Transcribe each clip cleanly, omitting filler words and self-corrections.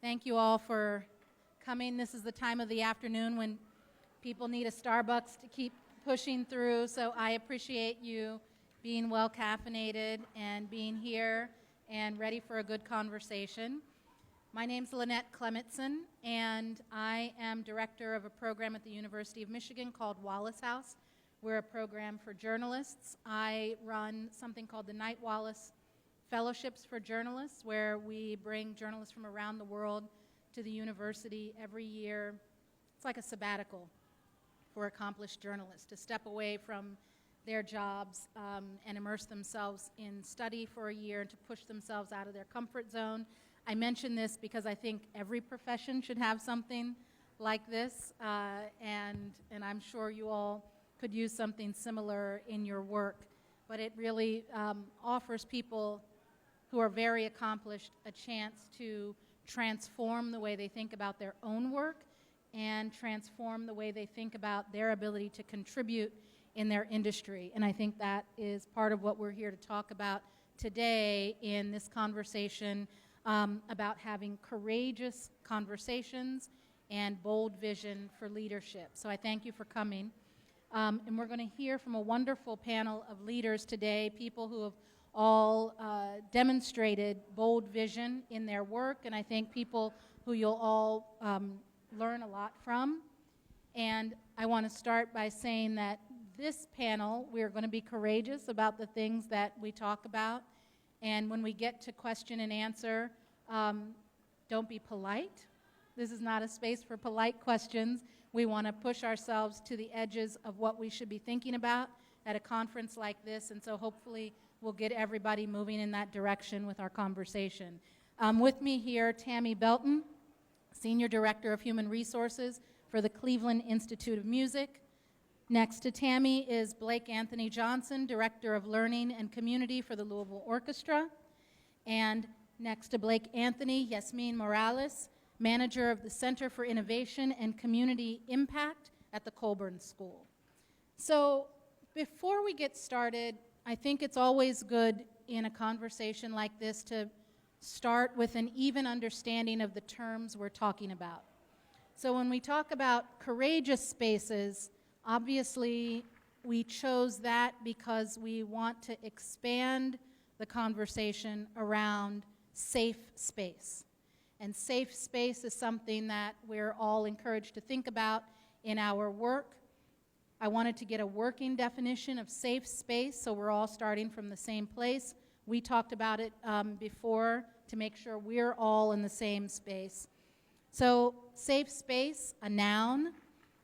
Thank you all for coming. This is the time of the afternoon when people need a Starbucks to keep pushing through, so I appreciate you being well caffeinated and being here and ready for a good conversation. My name's Lynette Clemetson, and I am director of a program at the University of Michigan called Wallace House. We're a program for journalists. I run something called the Knight Wallace Fellowships for Journalists, where we bring journalists from around the world to the university every year. It's like a sabbatical for accomplished journalists to step away from their jobs and immerse themselves in study for a year and to push themselves out of their comfort zone. I mention this because I think every profession should have something like this, and I'm sure you all could use something similar in your work. But it really offers people who are very accomplished a chance to transform the way they think about their own work and transform the way they think about their ability to contribute in their industry. And I think that is part of what we're here to talk about today in this conversation about having courageous conversations and bold vision for leadership. So I thank you for coming. And we're going to hear from a wonderful panel of leaders today, people who have all demonstrated bold vision in their work, and I think people who you'll all learn a lot from. And I want to start by saying that this panel, we're going to be courageous about the things that we talk about, and when we get to question and answer, don't be polite. This is not a space for polite questions. We want to push ourselves to the edges of what we should be thinking about at a conference like this, and so hopefully we'll get everybody moving in that direction with our conversation. With me here, Tammie Belton, Senior Director of Human Resources for the Cleveland Institute of Music. Next to Tammie is Blake Anthony Johnson, Director of Learning and Community for the Louisville Orchestra. And next to Blake Anthony, Jazmín Morales, Manager of the Center for Innovation and Community Impact at the Colburn School. So before we get started, I think it's always good in a conversation like this to start with an even understanding of the terms we're talking about. So when we talk about courageous spaces, obviously we chose that because we want to expand the conversation around safe space. And safe space is something that we're all encouraged to think about in our work. I wanted to get a working definition of safe space, so we're all starting from the same place. We talked about it before to make sure we're all in the same space. So safe space, a noun,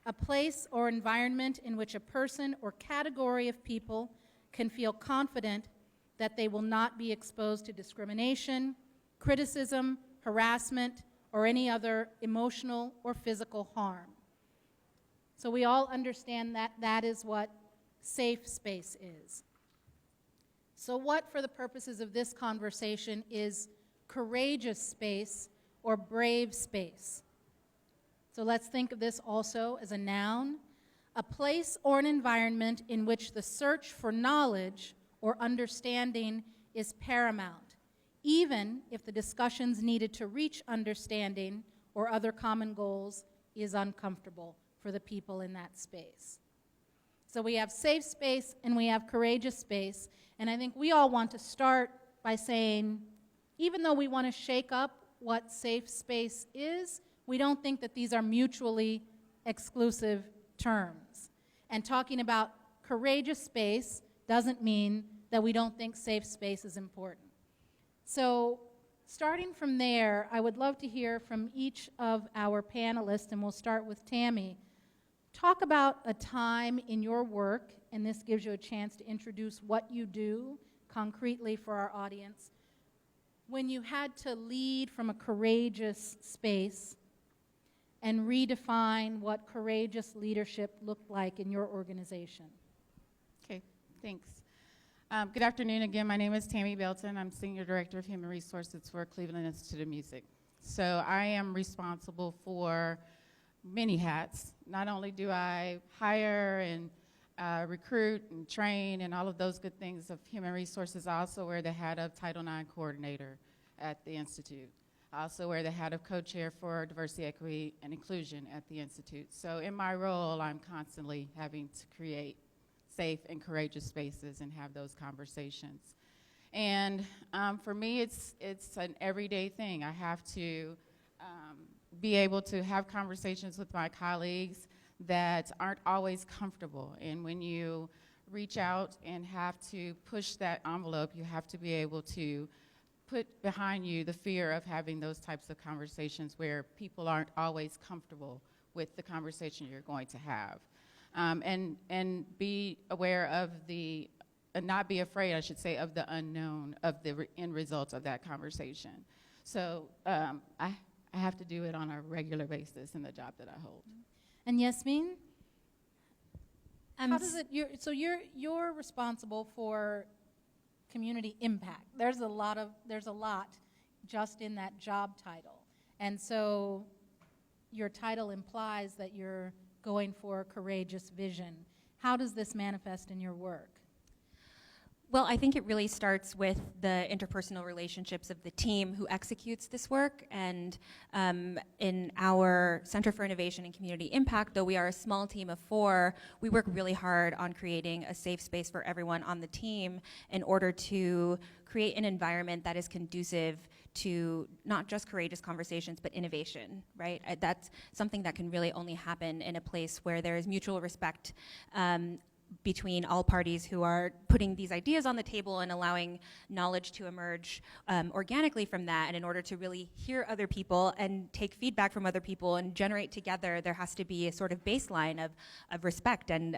a place or environment in which a person or category of people can feel confident that they will not be exposed to discrimination, criticism, harassment, or any other emotional or physical harm. So we all understand that that is what safe space is. So what, for the purposes of this conversation, is courageous space or brave space? So let's think of this also as a noun, a place or an environment in which the search for knowledge or understanding is paramount, even if the discussions needed to reach understanding or other common goals is uncomfortable for the people in that space. So we have safe space and we have courageous space, and I think we all want to start by saying, even though we want to shake up what safe space is, we don't think that these are mutually exclusive terms. And talking about courageous space doesn't mean that we don't think safe space is important. So starting from there, I would love to hear from each of our panelists, and we'll start with Tammie. Talk about a time in your work, and this gives you a chance to introduce what you do concretely for our audience, when you had to lead from a courageous space and redefine what courageous leadership looked like in your organization. Okay, thanks. Good afternoon again. My name is Tammie Belton. I'm Senior Director of Human Resources for Cleveland Institute of Music. So I am responsible for many hats. Not only do I hire and recruit and train and all of those good things of human resources, I also wear the hat of Title IX coordinator at the Institute. I also wear the hat of co-chair for diversity, equity, and inclusion at the Institute. So in my role, I'm constantly having to create safe and courageous spaces and have those conversations. And for me, it's an everyday thing. I have to be able to have conversations with my colleagues that aren't always comfortable. And when you reach out and have to push that envelope, you have to be able to put behind you the fear of having those types of conversations where people aren't always comfortable with the conversation you're going to have. And be aware of not be afraid, I should say, of the unknown of the end results of that conversation. So I have to do it on a regular basis in the job that I hold. And Jazmín, how does it? You're responsible for community impact. There's a lot just in that job title, and so your title implies that you're going for a courageous vision. How does this manifest in your work? Well, I think it really starts with the interpersonal relationships of the team who executes this work. And in our Center for Innovation and Community Impact, though we are a small team of 4, we work really hard on creating a safe space for everyone on the team in order to create an environment that is conducive to not just courageous conversations, but innovation, right? That's something that can really only happen in a place where there is mutual respect between all parties who are putting these ideas on the table and allowing knowledge to emerge organically from that. And in order to really hear other people and take feedback from other people and generate together, there has to be a sort of baseline of respect and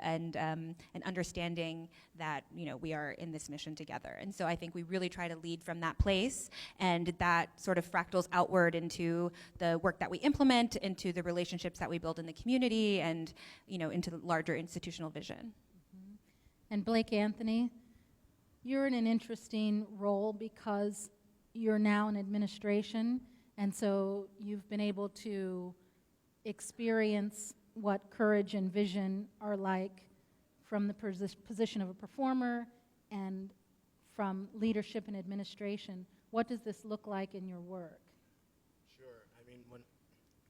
understanding that, you know, we are in this mission together. And so I think we really try to lead from that place, and that sort of fractals outward into the work that we implement, into the relationships that we build in the community, and, you know, into the larger institutional vision. And Blake Anthony, you're in an interesting role because you're now in administration, and so you've been able to experience what courage and vision are like from the position of a performer and from leadership and administration. What does this look like in your work? Sure. I mean,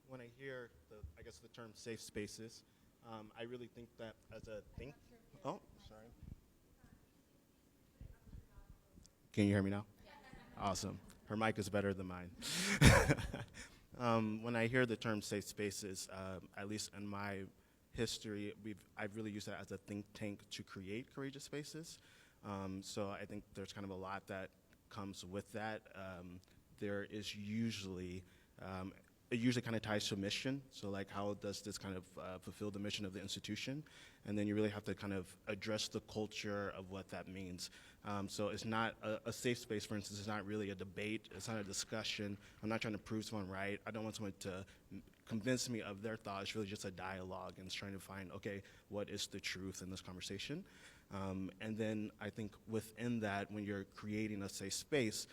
when I hear the term safe spaces, I really think that as a think. Oh, sorry. Can you hear me now? Awesome. Her mic is better than mine. When I hear the term safe spaces, at least in my history, I've really used that as a think tank to create courageous spaces. So I think there's kind of a lot that comes with that. There is usually it usually kind of ties to a mission. So like, how does this kind of fulfill the mission of the institution? And then you really have to kind of address the culture of what that means. So it's not a safe space, for instance. It's not really a debate. It's not a discussion. I'm not trying to prove someone right. I don't want someone to convince me of their thought. It's really just a dialogue, and it's trying to find, okay, what is the truth in this conversation? And then I think within that, when you're creating a safe space,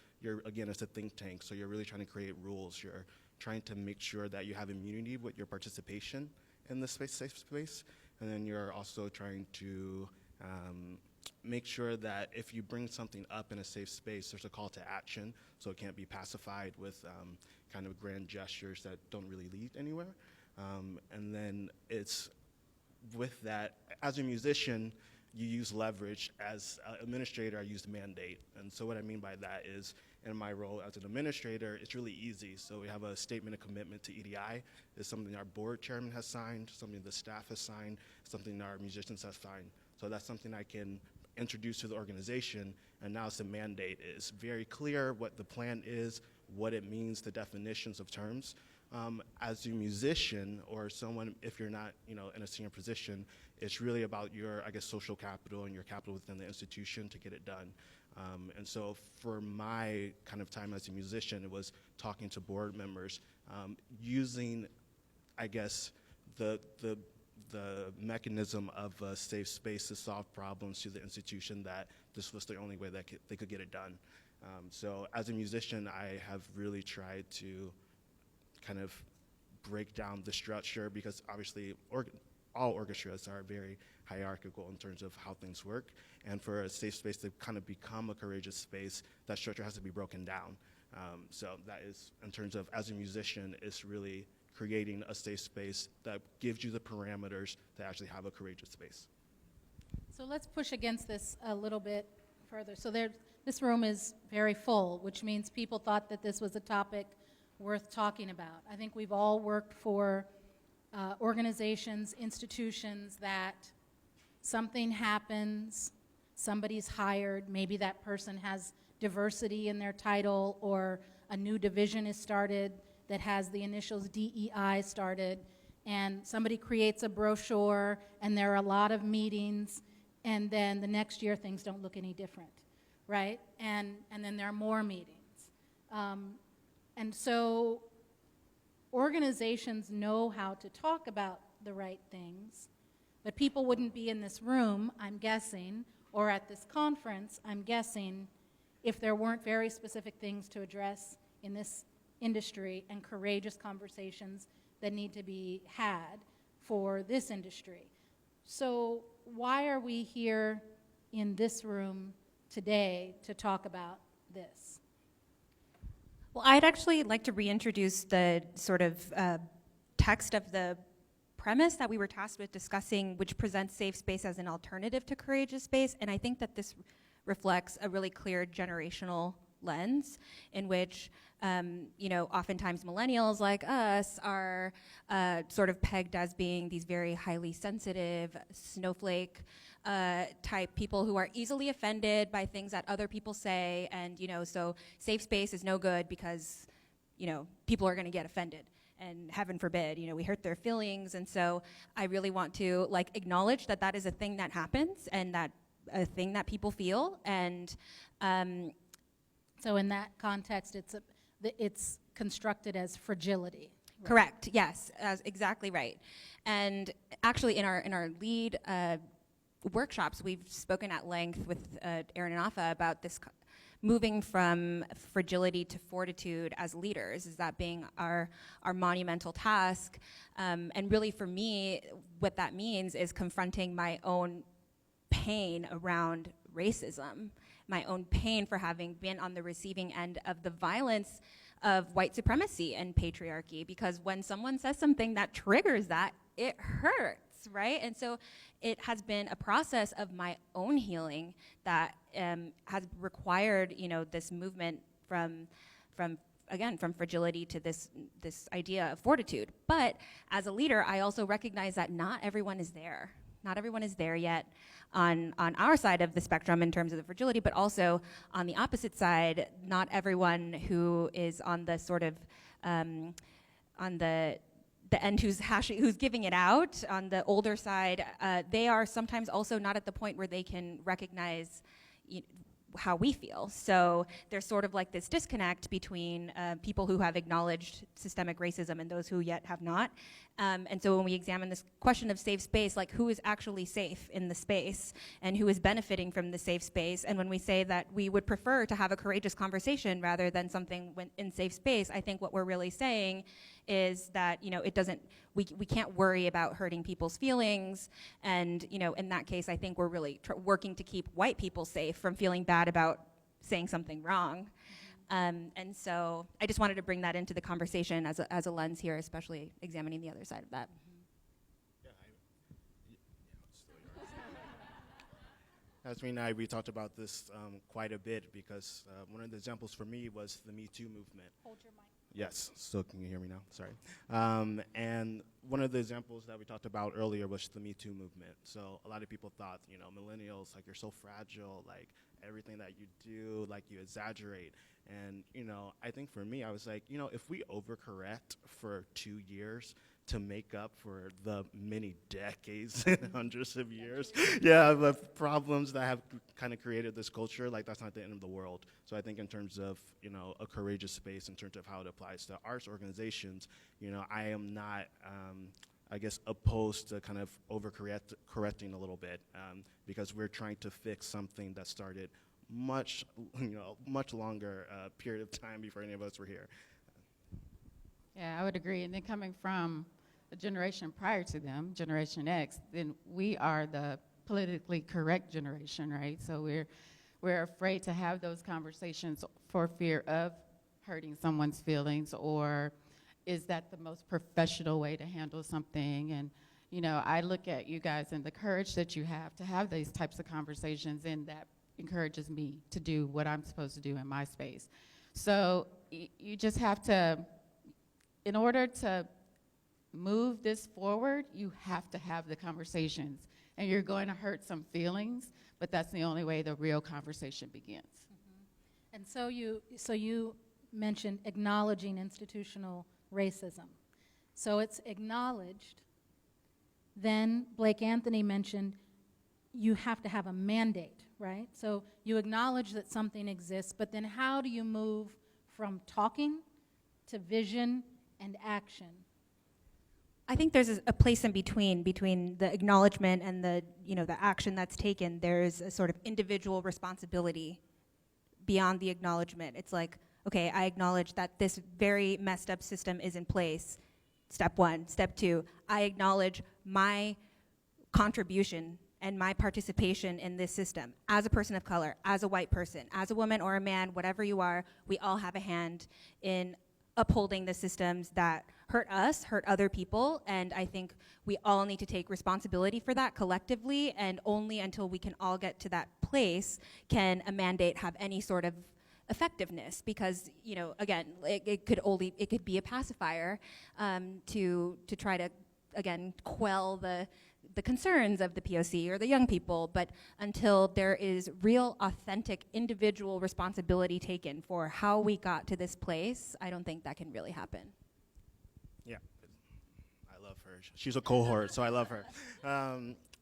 again, it's a think tank. So you're really trying to create rules. You're trying to make sure that you have immunity with your participation in the safe space. And then you're also trying to make sure that if you bring something up in a safe space, there's a call to action, so it can't be pacified with kind of grand gestures that don't really lead anywhere. And then it's with that, as a musician, you use leverage. As an administrator, I use mandate. And so what I mean by that is, in my role as an administrator, it's really easy. So we have a statement of commitment to EDI. It's something our board chairman has signed, something the staff has signed, something our musicians have signed. So that's something I can introduce to the organization, and now it's a mandate. It's very clear what the plan is, what it means, the definitions of terms. As a musician or someone, if you're not, in a senior position, it's really about your, social capital and your capital within the institution to get it done. And so for my kind of time as a musician, it was talking to board members, using, the mechanism of a safe space to solve problems to the institution, that this was the only way that they could get it done. So as a musician, I have really tried to kind of break down the structure, because obviously all orchestras are very hierarchical in terms of how things work. And for a safe space to kind of become a courageous space, that structure has to be broken down. So that is, in terms of, as a musician, is really creating a safe space that gives you the parameters to actually have a courageous space. So let's push against this a little bit further. So this room is very full, which means people thought that this was a topic worth talking about. I think we've all worked for organizations, institutions that something happens, somebody's hired, maybe that person has diversity in their title, or a new division is started that has the initials DEI started, and somebody creates a brochure, and there are a lot of meetings, and then the next year things don't look any different, right? And then there are more meetings. And so organizations know how to talk about the right things, but people wouldn't be in this room, I'm guessing, or at this conference, I'm guessing, if there weren't very specific things to address in this industry and courageous conversations that need to be had for this industry. So why are we here in this room today to talk about this? Well, I'd actually like to reintroduce the sort of text of the premise that we were tasked with discussing, which presents safe space as an alternative to courageous space. And I think that this reflects a really clear generational lens in which, oftentimes millennials like us are sort of pegged as being these very highly sensitive, snowflake type people who are easily offended by things that other people say. And, so safe space is no good because, people are going to get offended. And heaven forbid, we hurt their feelings. And so I really want to acknowledge that that is a thing that happens and that a thing that people feel. And so in that context, it's constructed as fragility. Right? Correct. Yes, exactly right. And actually, in our lead workshops, we've spoken at length with Aaron and Afa about this moving from fragility to fortitude as leaders, is that being our monumental task. And really, for me, what that means is confronting my own pain around racism, my own pain for having been on the receiving end of the violence of white supremacy and patriarchy, because when someone says something that triggers that, it hurts, right? And so it has been a process of my own healing that has required, this movement from fragility to this idea of fortitude. But as a leader, I also recognize that not everyone is there. Not everyone is there yet on our side of the spectrum in terms of the fragility, but also on the opposite side, not everyone who is on the sort of on the end who's giving it out on the older side, they are sometimes also not at the point where they can recognize how we feel. So there's sort of like this disconnect between people who have acknowledged systemic racism and those who yet have not. And so when we examine this question of safe space, like who is actually safe in the space and who is benefiting from the safe space, and when we say that we would prefer to have a courageous conversation rather than something in safe space, I think what we're really saying is that, it doesn't, we can't worry about hurting people's feelings. And, in that case, I think we're really working to keep white people safe from feeling bad about saying something wrong. And so I just wanted to bring that into the conversation as a lens here, especially examining the other side of that. Jazmín and we talked about this quite a bit because one of the examples for me was the Me2 movement. Hold your mic. Yes, so can you hear me now? Sorry. And one of the examples that we talked about earlier was the Me2 movement. So a lot of people thought, millennials, you're so fragile, everything that you do, you exaggerate. And, I think for me, I was like, if we overcorrect for 2 years to make up for the many decades and hundreds of years, the problems that have kind of created this culture, that's not the end of the world. So I think in terms of, a courageous space, in terms of how it applies to arts organizations, I am not, opposed to kind of overcorrecting a little bit because we're trying to fix something that started much longer period of time before any of us were here. Yeah, I would agree. And then coming from a generation prior to them, Generation X, then we are the politically correct generation, right? So we're afraid to have those conversations for fear of hurting someone's feelings, or is that the most professional way to handle something? And, you know, I look at you guys and the courage that you have to have these types of conversations, and that encourages me to do what I'm supposed to do in my space. So you just have to, in order to move this forward, you have to have the conversations. And you're going to hurt some feelings, but that's the only way the real conversation begins. Mm-hmm. And so you mentioned acknowledging institutional racism. So it's acknowledged. Then Blake Anthony mentioned you have to have a mandate, right? So you acknowledge that something exists, but then how do you move from talking to vision and action? I think there's a place in between the acknowledgement and the action that's taken. There's a sort of individual responsibility beyond the acknowledgement. It's like, okay, I acknowledge that this very messed up system is in place. Step one. Step two, I acknowledge my contribution and my participation in this system. As a person of color, as a white person, as a woman or a man, whatever you are, we all have a hand in upholding the systems that hurt us, hurt other people, and I think we all need to take responsibility for that collectively, and only until we can all get to that place can a mandate have any sort of effectiveness, because, you know, again, it could be a pacifier to try to, again, quell the concerns of the POC or the young people, but until there is real, authentic, individual responsibility taken for how we got to this place, I don't think that can really happen. Yeah, I love her. She's a cohort, so I love her.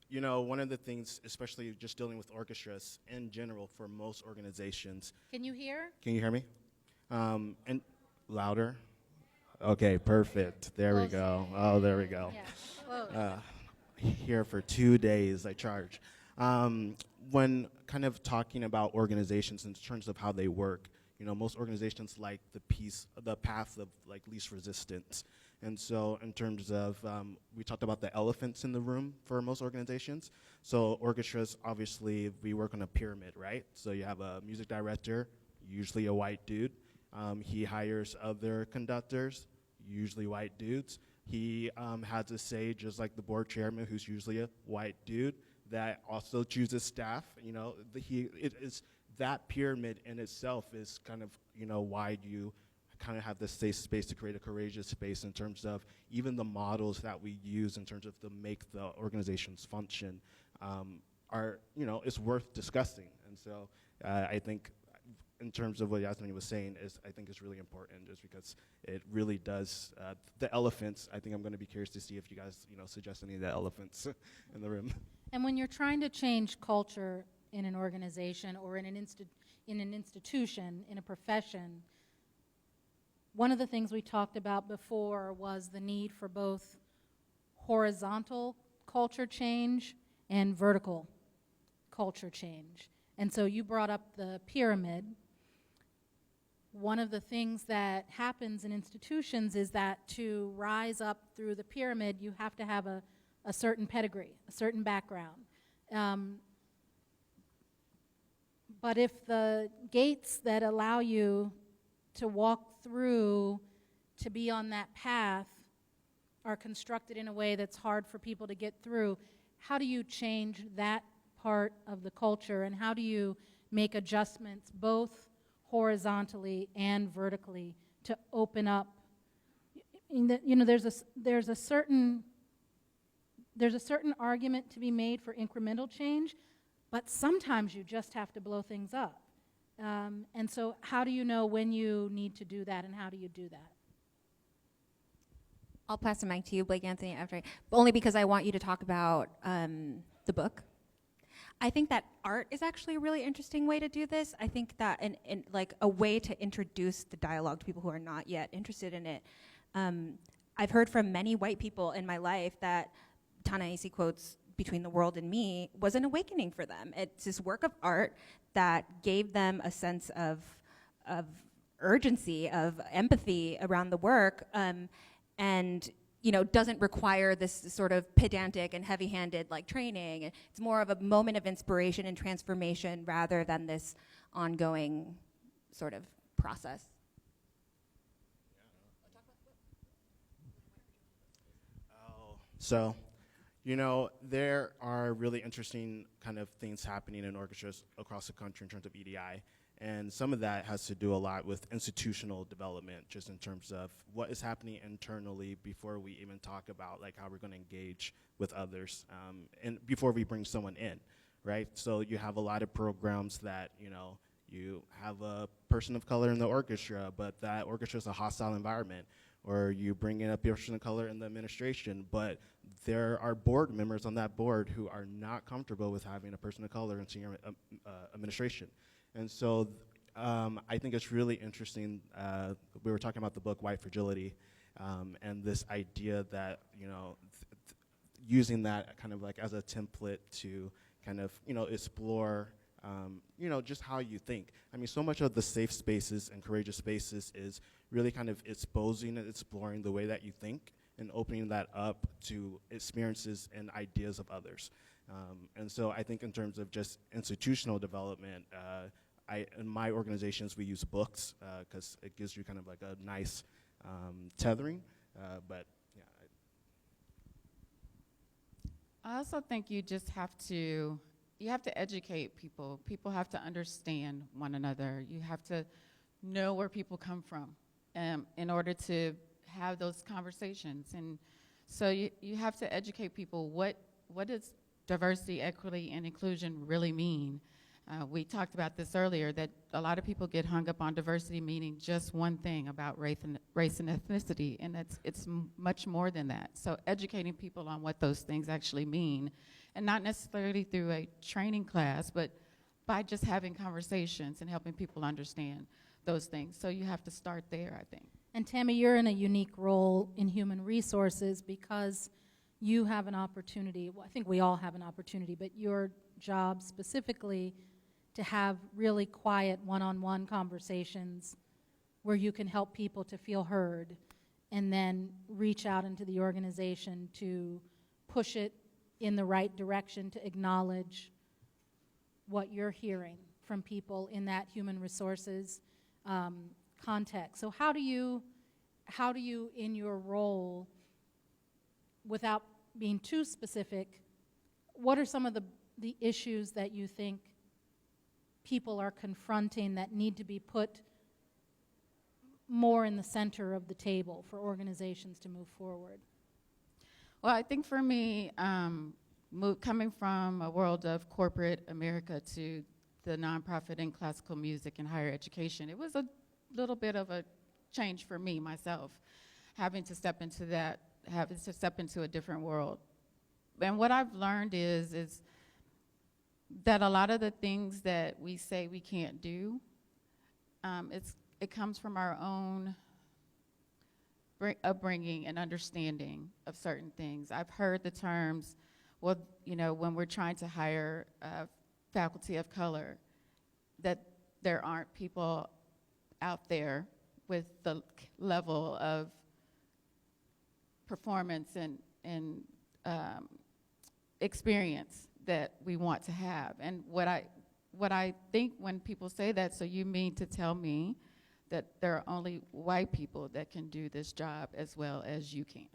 You know, one of the things, especially just dealing with orchestras in general for most organizations. Can you hear? Can you hear me? And louder? Okay, perfect. There we go. Oh, there we go. Yeah, close. Here for 2 days, I charge. When kind of talking about organizations in terms of how they work, you know, most organizations like the path of like least resistance. And so in terms of, we talked about the elephants in the room for most organizations. So orchestras, obviously, we work on a pyramid, right? So you have a music director, usually a white dude. He hires other conductors, usually white dudes. He has a say, just like the board chairman, who's usually a white dude, that also chooses staff. You know, it is that pyramid in itself is kind of, you know, why you kind of have this safe space to create a courageous space in terms of even the models that we use in terms of to make the organizations function are, you know, it's worth discussing. And so I think in terms of what Jazmín was saying, I think is really important, just because it really does, the elephants, I think I'm going to be curious to see if you guys, you know, suggest any of the elephants in the room. And when you're trying to change culture in an organization or in an institution, in a profession, one of the things we talked about before was the need for both horizontal culture change and vertical culture change. And so you brought up the pyramid. One of the things that happens in institutions is that to rise up through the pyramid, you have to have a certain pedigree, a certain background. But if the gates that allow you to walk through, to be on that path, are constructed in a way that's hard for people to get through, how do you change that part of the culture, and how do you make adjustments both horizontally and vertically to open up? You know, there's a certain argument to be made for incremental change, but sometimes you just have to blow things up. And so how do you know when you need to do that, and how do you do that? I'll pass the mic to you, Blake Anthony, after, only because I want you to talk about the book. I think that art is actually a really interesting way to do this. I think that in like a way to introduce the dialogue to people who are not yet interested in it. I've heard from many white people in my life that Ta-Nehisi quotes Between the World and Me was an awakening for them. It's this work of art that gave them a sense of urgency, of empathy around the work, and you know, doesn't require this sort of pedantic and heavy-handed like training. It's more of a moment of inspiration and transformation rather than this ongoing sort of process. So, you know, there are really interesting kind of things happening in orchestras across the country in terms of EDI. And some of that has to do a lot with institutional development, just in terms of what is happening internally before we even talk about like how we're going to engage with others, and before we bring someone in, right? So you have a lot of programs that, you know, you have a person of color in the orchestra, but that orchestra is a hostile environment. Or you bring in a person of color in the administration, but there are board members on that board who are not comfortable with having a person of color in senior administration. And so I think it's really interesting. We were talking about the book White Fragility, and this idea that, you know, using that kind of like as a template to kind of, you know, explore, you know, just how you think. I mean, so much of the safe spaces and courageous spaces is really kind of exposing and exploring the way that you think and opening that up to experiences and ideas of others. And so I think in terms of just institutional development, in my organizations, we use books because it gives you kind of like a nice tethering, but yeah. I also think you just have to educate people. People have to understand one another. You have to know where people come from in order to have those conversations. And so you have to educate people. What does diversity, equity, and inclusion really mean? We talked about this earlier, that a lot of people get hung up on diversity meaning just one thing about race and ethnicity, and it's much more than that. So educating people on what those things actually mean, and not necessarily through a training class, but by just having conversations and helping people understand those things. So you have to start there, I think. And Tammie, you're in a unique role in human resources because you have an opportunity, well, I think we all have an opportunity, but your job specifically to have really quiet one-on-one conversations where you can help people to feel heard and then reach out into the organization to push it in the right direction, to acknowledge what you're hearing from people in that human resources context. So how do you, in your role, without being too specific, what are some of the issues that you think people are confronting that need to be put more in the center of the table for organizations to move forward? Well, I think for me, coming from a world of corporate America to the nonprofit and classical music and higher education, it was a little bit of a change for me, myself, having to step into a different world. And what I've learned is that a lot of the things that we say we can't do, it comes from our own upbringing and understanding of certain things. I've heard the terms, well, you know, when we're trying to hire faculty of color, that there aren't people out there with the level of performance and experience that we want to have. And what I think when people say that, so you mean to tell me that there are only white people that can do this job as well as you can.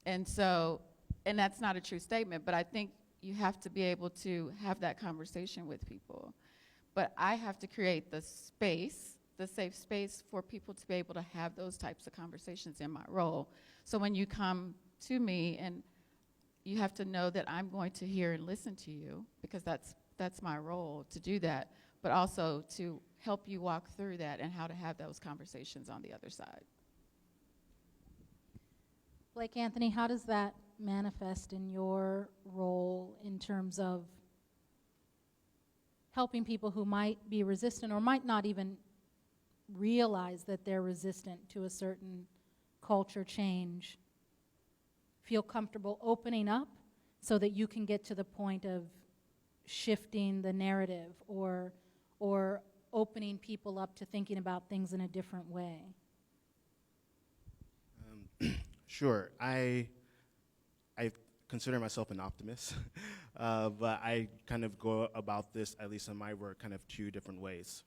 And so, and that's not a true statement, but I think you have to be able to have that conversation with people. But I have to create the space, the safe space for people to be able to have those types of conversations in my role. So when you come to me, and you have to know that I'm going to hear and listen to you, because that's my role, to do that, but also to help you walk through that and how to have those conversations on the other side. Blake Anthony, how does that manifest in your role in terms of helping people who might be resistant or might not even realize that they're resistant to a certain culture change, feel comfortable opening up so that you can get to the point of shifting the narrative or opening people up to thinking about things in a different way? Sure. I consider myself an optimist, but I kind of go about this, at least in my work, kind of two different ways.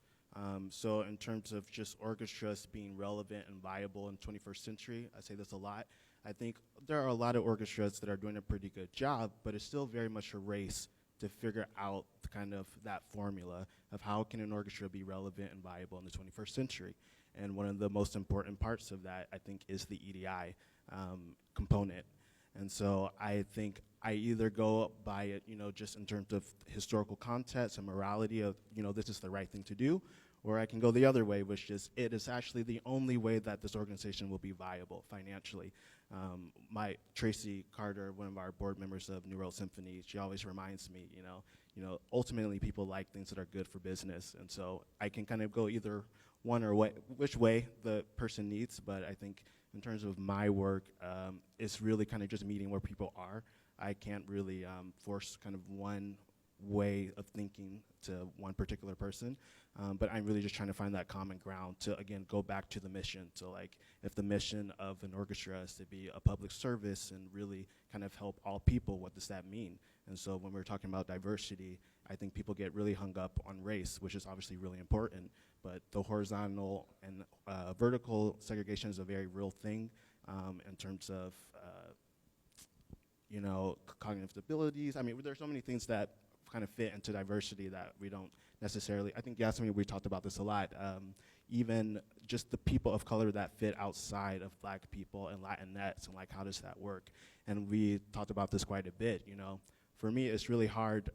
So in terms of just orchestras being relevant and viable in the 21st century, I say this a lot, I think there are a lot of orchestras that are doing a pretty good job, but it's still very much a race to figure out kind of that formula of how can an orchestra be relevant and viable in the 21st century. And one of the most important parts of that, I think, is the EDI component. And so I think I either go by it, just in terms of historical context and morality of, this is the right thing to do, or I can go the other way, which is it is actually the only way that this organization will be viable financially. Tracy Carter, one of our board members of New World Symphony, she always reminds me, ultimately people like things that are good for business. And so I can kind of go either one or which way the person needs, but I think in terms of my work, it's really kind of just meeting where people are. I can't really force kind of one way of thinking to one particular person, but I'm really just trying to find that common ground to, again, go back to the mission. So like, if the mission of an orchestra is to be a public service and really kind of help all people, what does that mean? And so when we're talking about diversity, I think people get really hung up on race, which is obviously really important, but the horizontal and vertical segregation is a very real thing in terms of, cognitive abilities. I mean, there's so many things that kind of fit into diversity that we don't necessarily, I think, Jazmín, we talked about this a lot, even just the people of color that fit outside of Black people and Latinx, and like, how does that work? And we talked about this quite a bit, For me, it's really hard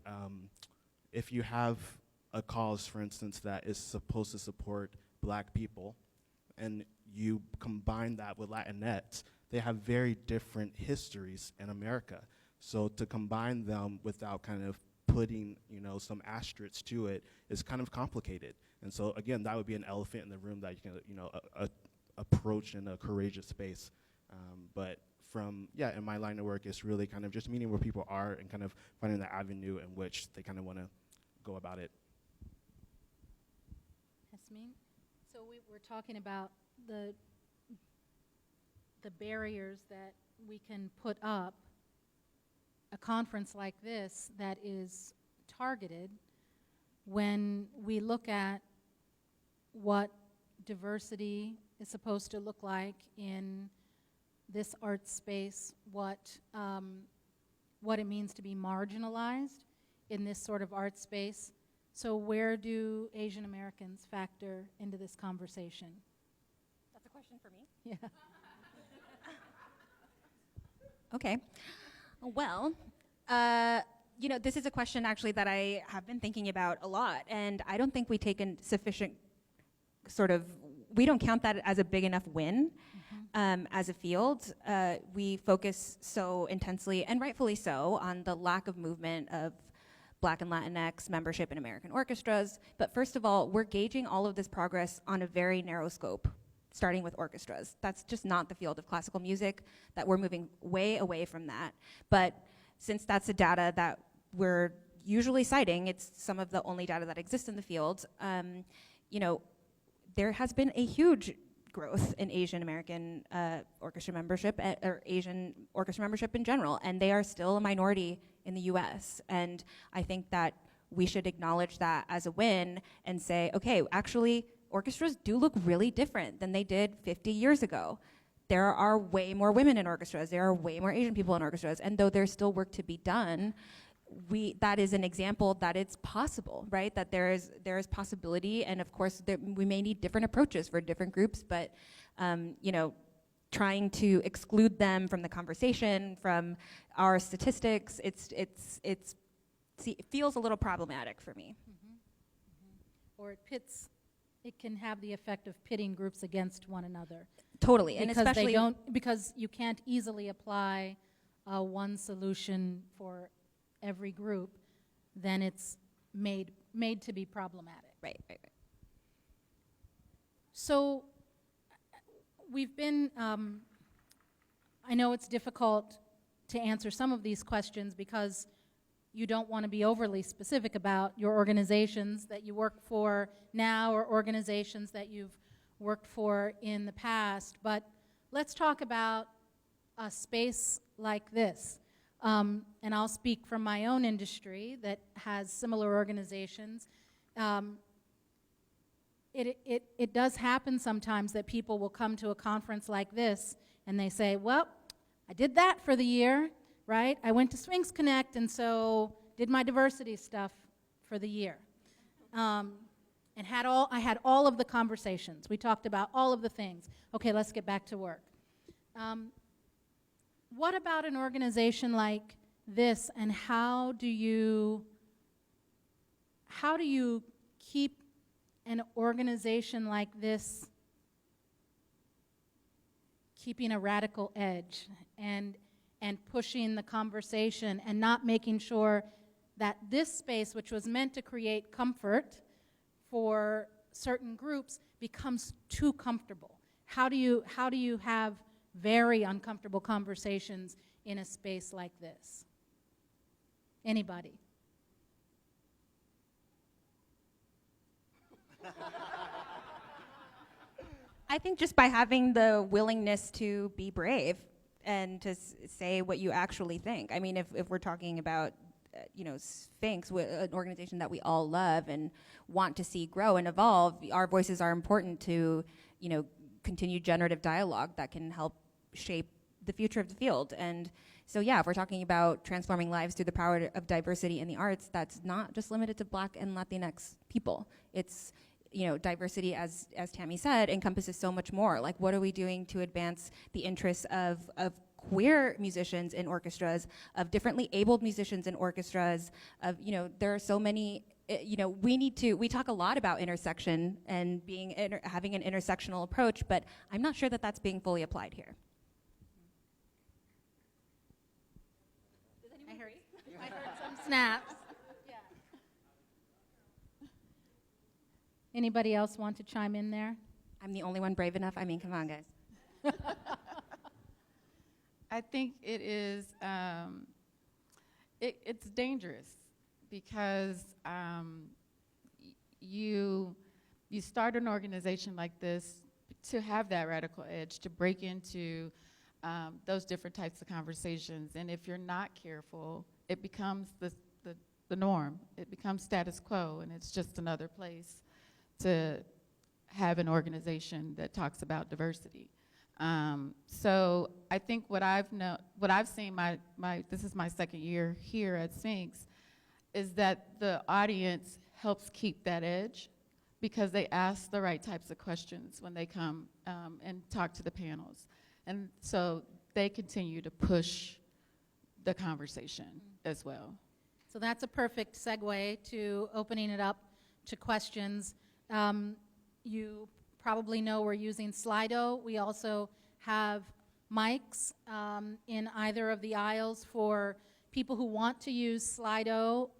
if you have a cause, for instance, that is supposed to support Black people, and you combine that with Latinx, they have very different histories in America. So to combine them without kind of putting, some asterisks to it is kind of complicated. And so again, that would be an elephant in the room that you can, approach in a courageous space. But in my line of work, it's really kind of just meeting where people are and kind of finding the avenue in which they kind of want to go about it. Jazmín, so we're talking about the barriers that we can put up. A conference like this that is targeted, when we look at what diversity is supposed to look like in this art space, what it means to be marginalized in this sort of art space. So where do Asian Americans factor into this conversation? That's a question for me. Yeah. Okay. Well, this is a question actually that I have been thinking about a lot, and I don't think we take in sufficient we don't count that as a big enough win as a field. We focus so intensely, and rightfully so, on the lack of movement of Black and Latinx membership in American orchestras. But first of all, we're gauging all of this progress on a very narrow scope, starting with orchestras. That's just not the field of classical music, that we're moving way away from that. But since that's the data that we're usually citing, it's some of the only data that exists in the field, there has been a huge growth in Asian American orchestra membership, or Asian orchestra membership in general, and they are still a minority in the US. And I think that we should acknowledge that as a win and say, okay, actually, orchestras do look really different than they did 50 years ago. There are way more women in orchestras, there are way more Asian people in orchestras, and though there's still work to be done, that is an example that it's possible, right? That there is possibility, and of course we may need different approaches for different groups, but trying to exclude them from the conversation, from our statistics, it feels a little problematic for me. Or it can have the effect of pitting groups against one another. Totally, and because especially because you can't easily apply one solution for every group, then it's made to be problematic. Right. So we've been, I know it's difficult to answer some of these questions because you don't want to be overly specific about your organizations that you work for now or organizations that you've worked for in the past, but let's talk about a space like this. And I'll speak from my own industry that has similar organizations. It does happen sometimes that people will come to a conference like this and they say, well, I did that for the year, right? I went to SphinxConnect, and so did my diversity stuff for the year. And I had all of the conversations. We talked about all of the things. Okay, let's get back to work. What about an organization like this, and how do you keep an organization like this keeping a radical edge and pushing the conversation and not making sure that this space, which was meant to create comfort for certain groups, becomes too comfortable? How do you have very uncomfortable conversations in a space like this? Anybody? I think just by having the willingness to be brave and to say what you actually think. I mean, if we're talking about, Sphinx, an organization that we all love and want to see grow and evolve, our voices are important to, continue generative dialogue that can help shape the future of the field. And so, yeah, if we're talking about transforming lives through the power of diversity in the arts, that's not just limited to Black and Latinx people. It's diversity, as Tammie said, encompasses so much more. Like, what are we doing to advance the interests of queer musicians in orchestras, of differently abled musicians in orchestras, of, there are so many, we talk a lot about intersection and having an intersectional approach, but I'm not sure that that's being fully applied here. I heard some snaps. Anybody else want to chime in there? I'm the only one brave enough. I mean, come on, guys. I think it is, it's dangerous because you start an organization like this to have that radical edge, to break into those different types of conversations. And if you're not careful, it becomes the norm. It becomes status quo, and it's just another place to have an organization that talks about diversity. So I think what I've seen, this is my second year here at Sphinx, is that the audience helps keep that edge because they ask the right types of questions when they come and talk to the panels. And so they continue to push the conversation as well. So that's a perfect segue to opening it up to questions. You probably know we're using Slido. We also have mics in either of the aisles for people who want to use Slido.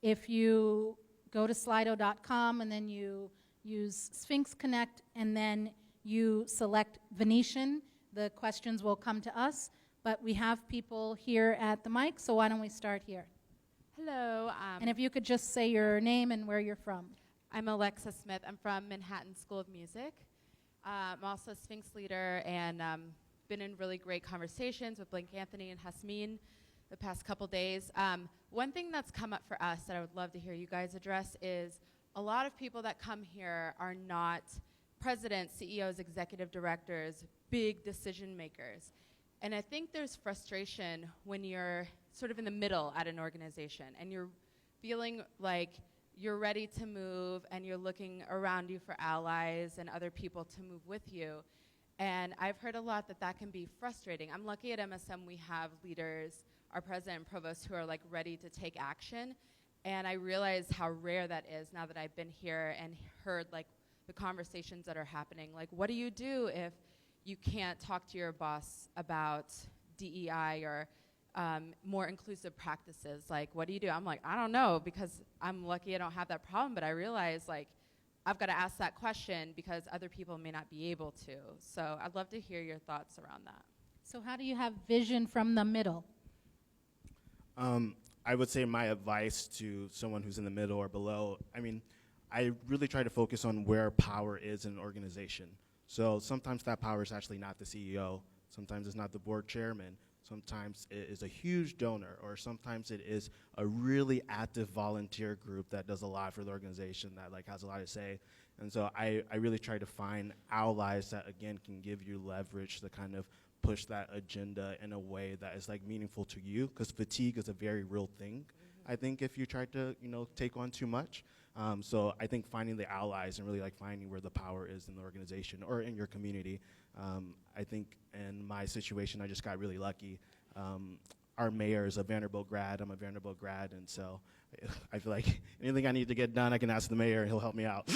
If you go to slido.com and then you use SphinxConnect and then you select Venetian, the questions will come to us. But we have people here at the mic, so why don't we start here? Hello. And if you could just say your name and where you're from. I'm Alexa Smith. I'm from Manhattan School of Music. I'm also a Sphinx leader and been in really great conversations with Blake Anthony and Jazmín the past couple days. One thing that's come up for us that I would love to hear you guys address is a lot of people that come here are not presidents, CEOs, executive directors, big decision makers. And I think there's frustration when you're sort of in the middle at an organization and you're feeling like you're ready to move and you're looking around you for allies and other people to move with you. And I've heard a lot that can be frustrating. I'm lucky at MSM we have leaders, our president and provost, who are like ready to take action. And I realize how rare that is now that I've been here and heard like the conversations that are happening. Like, what do you do if you can't talk to your boss about DEI or more inclusive practices? Like, what do you do? I'm like, I don't know, because I'm lucky I don't have that problem, but I realize like I've got to ask that question because other people may not be able to. So I'd love to hear your thoughts around that. So how do you have vision from the middle? I would say my advice to someone who's in the middle or below, I really try to focus on where power is in an organization. So sometimes that power is actually not the CEO, sometimes it's not the board chairman, sometimes it is a huge donor, or sometimes it is a really active volunteer group that does a lot for the organization, that like has a lot to say. And so I really try to find allies that, again, can give you leverage to kind of push that agenda in a way that is like meaningful to you, because fatigue is a very real thing. I think if you try to, take on too much. So I think finding the allies and really like finding where the power is in the organization or in your community. I think in my situation, I just got really lucky. Our mayor is a Vanderbilt grad. I'm a Vanderbilt grad, and so I feel like anything I need to get done, I can ask the mayor, and he'll help me out.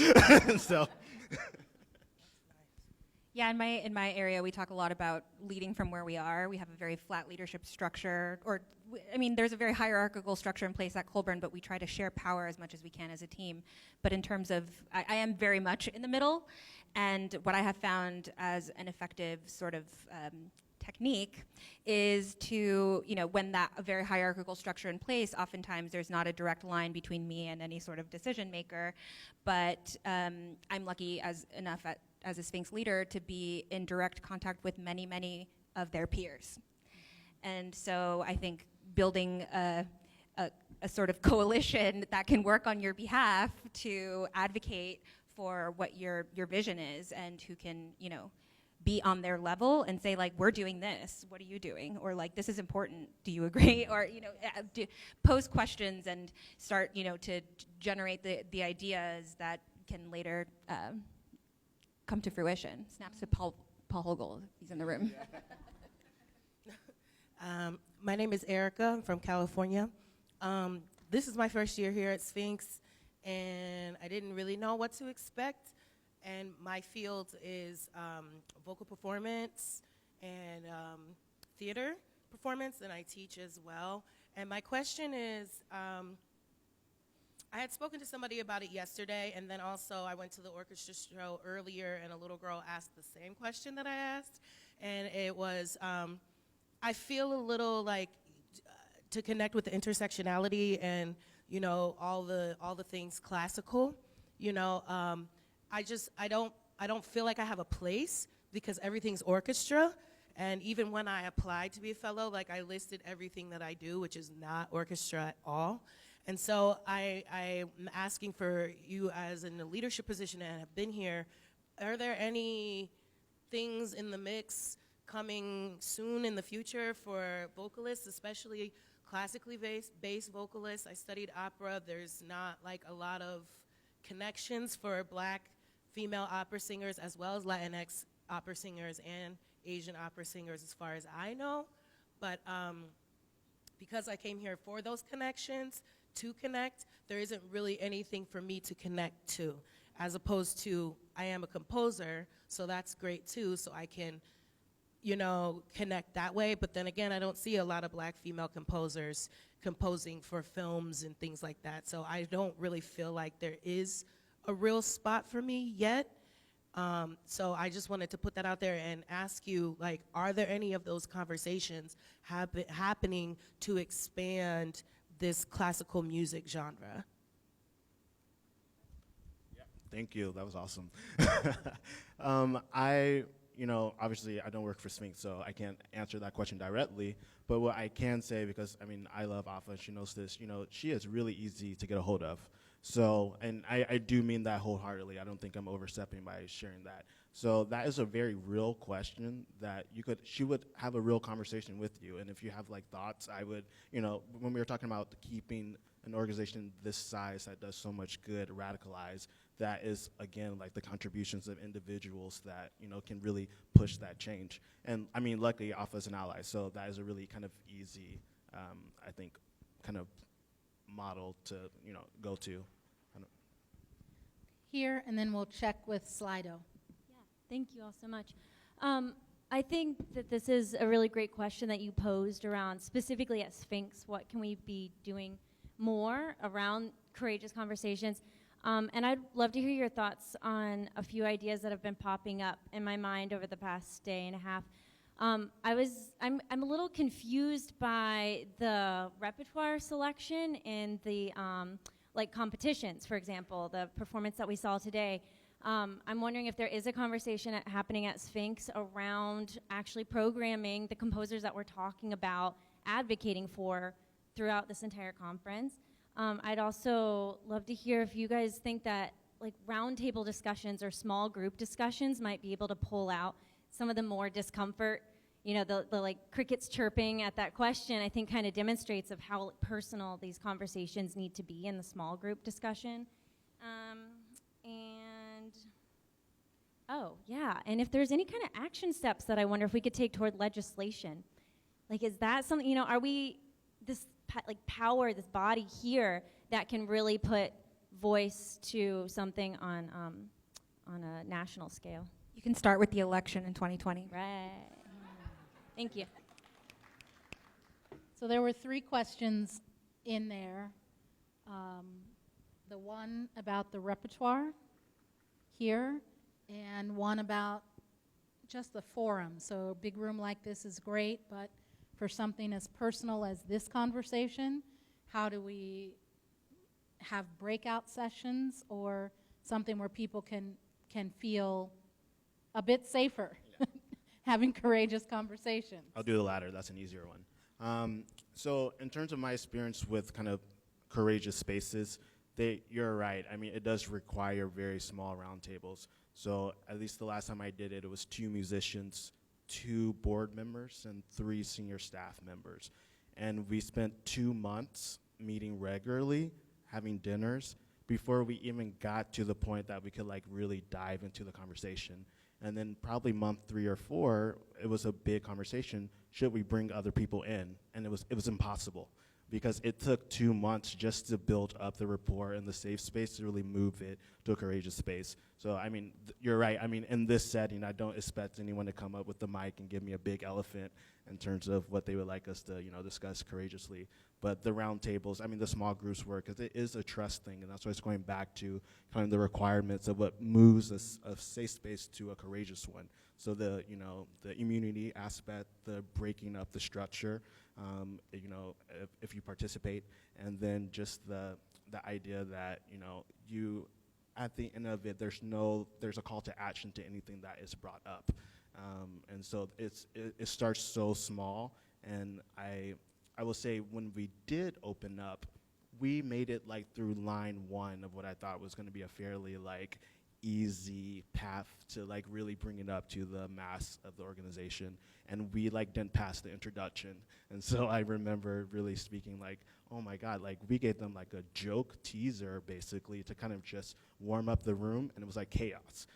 So. Yeah, in my area, we talk a lot about leading from where we are. We have a very flat leadership structure, there's a very hierarchical structure in place at Colburn, but we try to share power as much as we can as a team. But in terms of, I am very much in the middle, and what I have found as an effective sort of technique is to, when that a very hierarchical structure in place, oftentimes there's not a direct line between me and any sort of decision maker, but I'm lucky as a Sphinx leader to be in direct contact with many, many of their peers. And so I think building a sort of coalition that can work on your behalf to advocate for what your vision is, and who can, be on their level and say, like, we're doing this, what are you doing? Or like, this is important, do you agree? Or, pose questions and start, to generate the ideas that can later come to fruition. Snaps to Paul Hogel, he's in the room. My name is Erica. I'm from California. This is my first year here at Sphinx, and I didn't really know what to expect. And my field is vocal performance and theater performance, and I teach as well. And my question is, I had spoken to somebody about it yesterday, and then also I went to the orchestra show earlier, and a little girl asked the same question that I asked, and it was, I feel a little like to connect with the intersectionality and all the things classical. I don't feel like I have a place because everything's orchestra. And even when I applied to be a fellow, like I listed everything that I do, which is not orchestra at all. And so I'm asking for you as in a leadership position and have been here, are there any things in the mix coming soon in the future for vocalists, especially classically based vocalists? I studied opera. There's not like a lot of connections for Black female opera singers as well as Latinx opera singers and Asian opera singers as far as I know. But because I came here for those connections, to connect, there isn't really anything for me to connect to, as opposed to I am a composer, so that's great too, so I can, connect that way. But then again, I don't see a lot of Black female composers composing for films and things like that, so I don't really feel like there is a real spot for me yet. So I just wanted to put that out there and ask you, like, are there any of those conversations happening to expand this classical music genre? Yeah, thank you. That was awesome. Obviously I don't work for Sphinx, so I can't answer that question directly. But what I can say, because I love Afa, she knows this. She is really easy to get a hold of. So, and I do mean that wholeheartedly. I don't think I'm overstepping by sharing that. So that is a very real question that she would have a real conversation with you. And if you have like thoughts, I would, when we were talking about keeping an organization this size that does so much good radicalized, that is, again, like the contributions of individuals that, can really push that change. And luckily, Alpha's an ally, so that is a really kind of easy, I think, kind of model to, go to. Here, and then we'll check with Slido. Yeah, thank you all so much. I think that this is a really great question that you posed around, specifically at Sphinx, what can we be doing more around courageous conversations? And I'd love to hear your thoughts on a few ideas that have been popping up in my mind over the past day and a half. I'm a little confused by the repertoire selection in the like competitions, for example, the performance that we saw today. I'm wondering if there is a conversation happening at Sphinx around actually programming the composers that we're talking about, advocating for throughout this entire conference. I'd also love to hear if you guys think that like roundtable discussions or small group discussions might be able to pull out some of the more discomfort the like crickets chirping at that question, I think kind of demonstrates of how personal these conversations need to be in the small group discussion. And if there's any kind of action steps that I wonder if we could take toward legislation. Like, is that something, are we this power, this body here that can really put voice to something on a national scale? You can start with the election in 2020. Right. Thank you. So there were 3 questions in there. The one about the repertoire here, and one about just the forum. So a big room like this is great, but for something as personal as this conversation, how do we have breakout sessions or something where people can feel a bit safer having courageous conversations? I'll do the latter. That's an easier one. So in terms of my experience with kind of courageous spaces, you're right. I mean, it does require very small roundtables. So at least the last time I did it, it was 2 musicians, 2 board members, and 3 senior staff members. And we spent 2 months meeting regularly, having dinners, before we even got to the point that we could like really dive into the conversation. And then probably month 3 or 4, it was a big conversation. Should we bring other people in? And it was impossible, because it took 2 months just to build up the rapport and the safe space to really move it to a courageous space. So, I mean, you're right. I mean, in this setting, I don't expect anyone to come up with the mic and give me a big elephant in terms of what they would like us to, discuss courageously. But the round tables, I mean, the small groups work, because it is a trust thing, and that's why it's going back to kind of the requirements of what moves a safe space to a courageous one. So the immunity aspect, the breaking up the structure, if you participate, and then just the idea that, you, at the end of it, there's a call to action to anything that is brought up. And so it starts so small, and I will say when we did open up, we made it like through line 1 of what I thought was going to be a fairly like easy path to like really bring it up to the mass of the organization, and we like didn't pass the introduction. And so I remember really speaking like, oh my God, like we gave them like a joke teaser basically to kind of just warm up the room, and it was like chaos.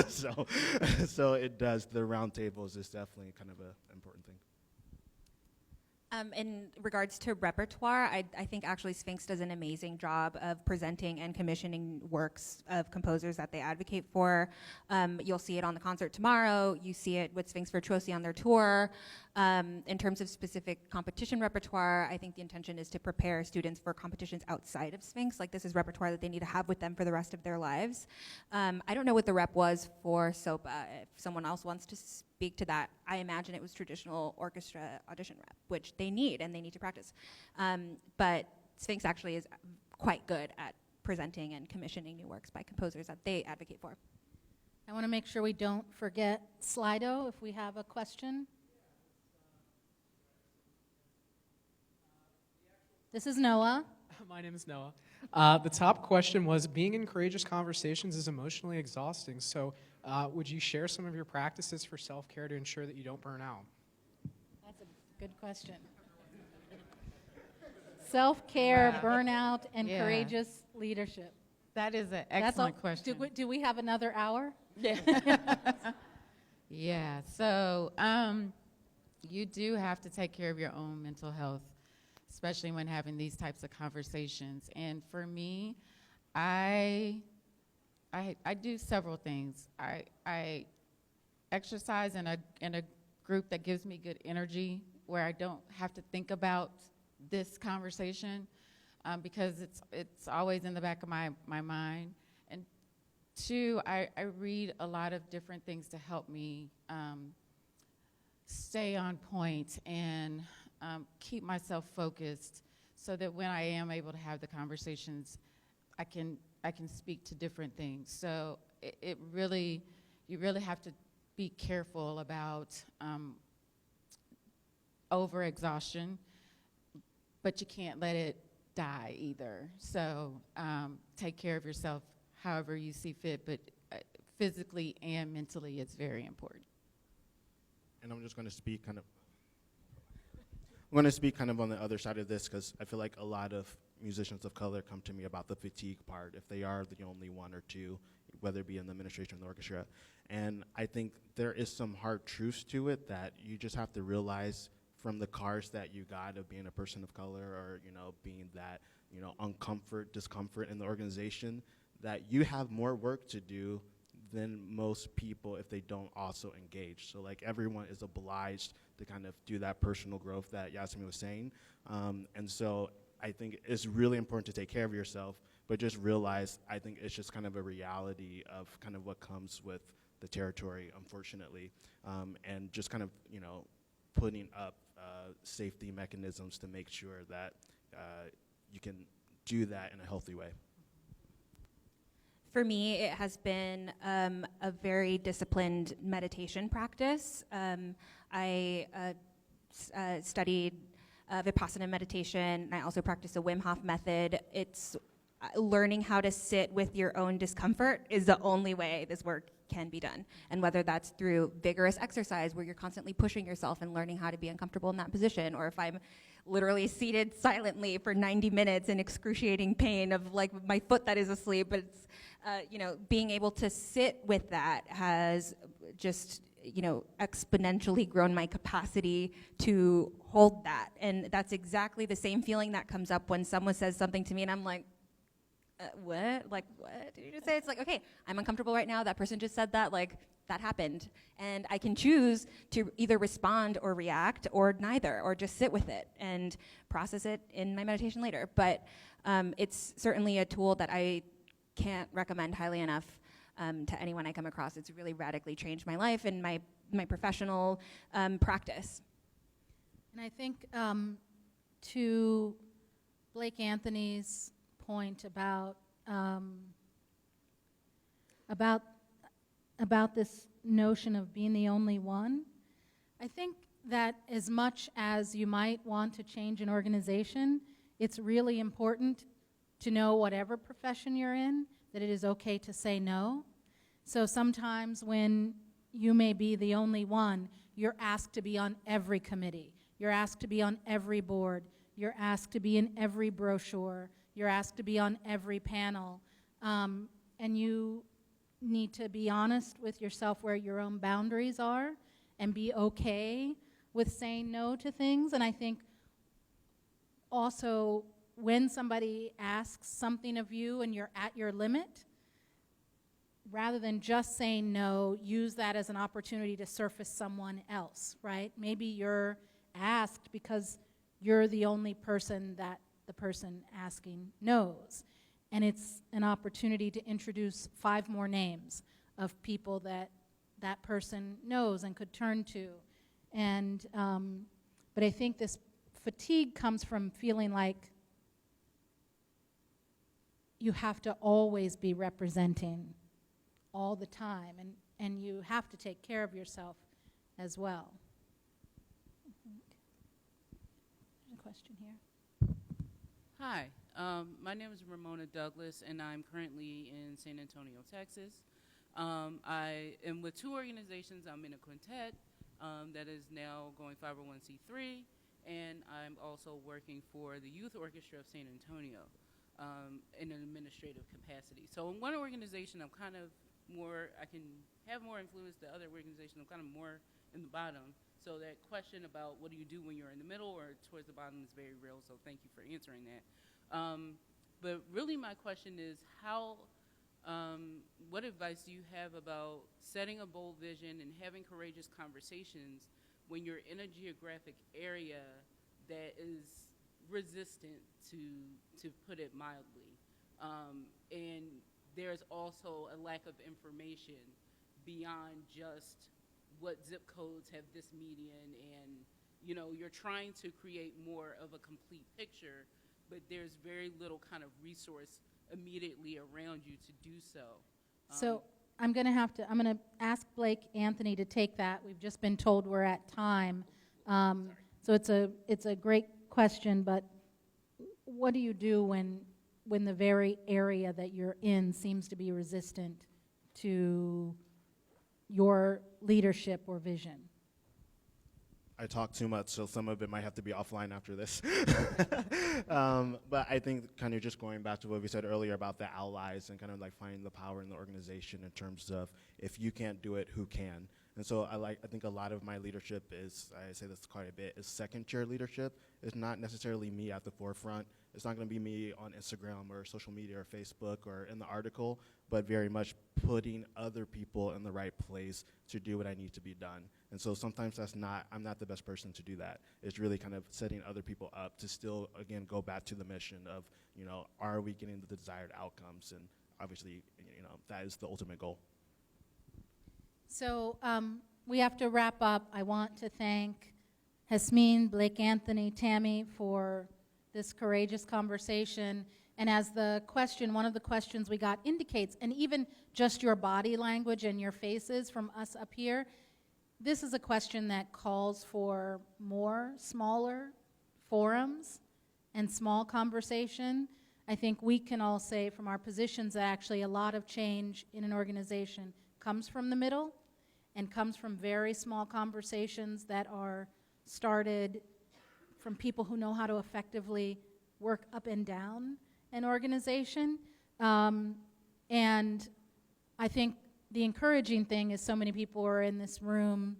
So it does, the round tables is definitely kind of an important thing. In regards to repertoire, I think actually Sphinx does an amazing job of presenting and commissioning works of composers that they advocate for. You'll see it on the concert tomorrow. You see it with Sphinx Virtuosi on their tour. In terms of specific competition repertoire, I think the intention is to prepare students for competitions outside of Sphinx. Like, this is repertoire that they need to have with them for the rest of their lives. I don't know what the rep was for SOPA. If someone else wants to speak to that, I imagine it was traditional orchestra audition rep, which they need and they need to practice. But Sphinx actually is quite good at presenting and commissioning new works by composers that they advocate for. I want to make sure we don't forget Slido if we have a question. This is Noah. My name is Noah. The top question was, being in courageous conversations is emotionally exhausting. So would you share some of your practices for self-care to ensure that you don't burn out? That's a good question. Self-care, burnout, and courageous leadership. That is an That's excellent all. question. Do we have another hour? Yeah. Yeah. So you do have to take care of your own mental health, especially when having these types of conversations. And for me, I do several things. I exercise in a group that gives me good energy, where I don't have to think about this conversation because it's always in the back of my mind. And 2, I read a lot of different things to help me stay on point and keep myself focused, so that when I am able to have the conversations, I can speak to different things. So you really have to be careful about over-exhaustion, but you can't let it die either. So take care of yourself however you see fit, but physically and mentally it's very important. and I'm just going to speak kind of. I'm going to speak kind of on the other side of this because I feel like a lot of musicians of color come to me about the fatigue part, if they are the only one or two, whether it be in the administration or the orchestra. And I think there is some hard truths to it that you just have to realize from the cards that you got of being a person of color or, being that, discomfort in the organization, that you have more work to do than most people if they don't also engage. So like everyone is obliged to kind of do that personal growth that Jazmín was saying. And so I think it's really important to take care of yourself, but just realize I think it's just kind of a reality of kind of what comes with the territory, unfortunately. And just kind of, putting up safety mechanisms to make sure that you can do that in a healthy way. For me, it has been a very disciplined meditation practice. I studied Vipassana meditation. I also practice a Wim Hof method. It's learning how to sit with your own discomfort is the only way this work can be done. And whether that's through vigorous exercise where you're constantly pushing yourself and learning how to be uncomfortable in that position, or if I'm literally seated silently for 90 minutes in excruciating pain of like my foot that is asleep, but it's, being able to sit with that has just, exponentially grown my capacity to hold that. And that's exactly the same feeling that comes up when someone says something to me and I'm like, what? Like, what did you just say? It's like, okay, I'm uncomfortable right now. That person just said that, like, that happened. And I can choose to either respond or react or neither, or just sit with it and process it in my meditation later. But it's certainly a tool that I can't recommend highly enough to anyone I come across. It's really radically changed my life and my professional practice. And I think to Blake Anthony's point about this notion of being the only one, I think that as much as you might want to change an organization, it's really important to know whatever profession you're in, that it is okay to say no. So sometimes when you may be the only one, you're asked to be on every committee. You're asked to be on every board. You're asked to be in every brochure. You're asked to be on every panel. And you need to be honest with yourself where your own boundaries are and be okay with saying no to things. And I think also when somebody asks something of you and you're at your limit, rather than just saying no, use that as an opportunity to surface someone else, right? Maybe you're asked because you're the only person that the person asking knows. And it's an opportunity to introduce 5 more names of people that that person knows and could turn to. And, but I think this fatigue comes from feeling like you have to always be representing all the time, and you have to take care of yourself as well. There's a question here. Hi, my name is Ramona Douglas, and I'm currently in San Antonio, Texas. I am with 2 organizations. I'm in a quintet that is now going 501c3, and I'm also working for the Youth Orchestra of San Antonio in an administrative capacity. So in one organization, I'm kind of more, I can have more influence. The other organization, I'm kind of more in the bottom. So that question about what do you do when you're in the middle or towards the bottom is very real, so thank you for answering that. But really my question is what advice do you have about setting a bold vision and having courageous conversations when you're in a geographic area that is resistant, to put it mildly? And there's also a lack of information beyond just what zip codes have this median, and you're trying to create more of a complete picture, but there's very little kind of resource immediately around you to do so. So I'm going to ask Blake Anthony to take that. We've just been told we're at time. So it's a great question, but what do you do when the very area that you're in seems to be resistant to your leadership or vision? I talk too much, so some of it might have to be offline after this. But I think kind of just going back to what we said earlier about the allies and kind of like finding the power in the organization in terms of if you can't do it, who can? And so I think a lot of my leadership is, I say this quite a bit, is second chair leadership. It's not necessarily me at the forefront. It's not going to be me on Instagram or social media or Facebook or in the article, but very much putting other people in the right place to do what I need to be done. And so sometimes I'm not the best person to do that. It's really kind of setting other people up to still, again, go back to the mission of, are we getting the desired outcomes? And obviously, that is the ultimate goal. So we have to wrap up. I want to thank Jazmín, Blake Anthony, Tammie for this courageous conversation. And as one of the questions we got indicates, and even just your body language and your faces from us up here, this is a question that calls for more smaller forums and small conversation. I think we can all say from our positions that actually a lot of change in an organization comes from the middle and comes from very small conversations that are started from people who know how to effectively work up and down an organization. And I think the encouraging thing is so many people are in this room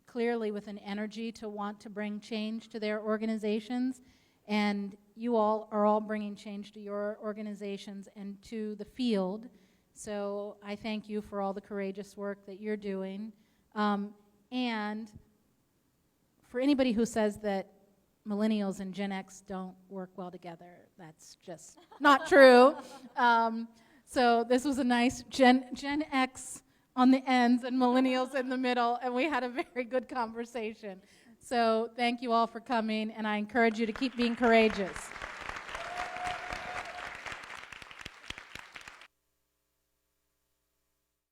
clearly with an energy to want to bring change to their organizations, and you all are all bringing change to your organizations and to the field. So I thank you for all the courageous work that you're doing. And for anybody who says that millennials and Gen X don't work well together, that's just not true. So this was a nice Gen X on the ends and millennials in the middle, and we had a very good conversation. So thank you all for coming, and I encourage you to keep being courageous.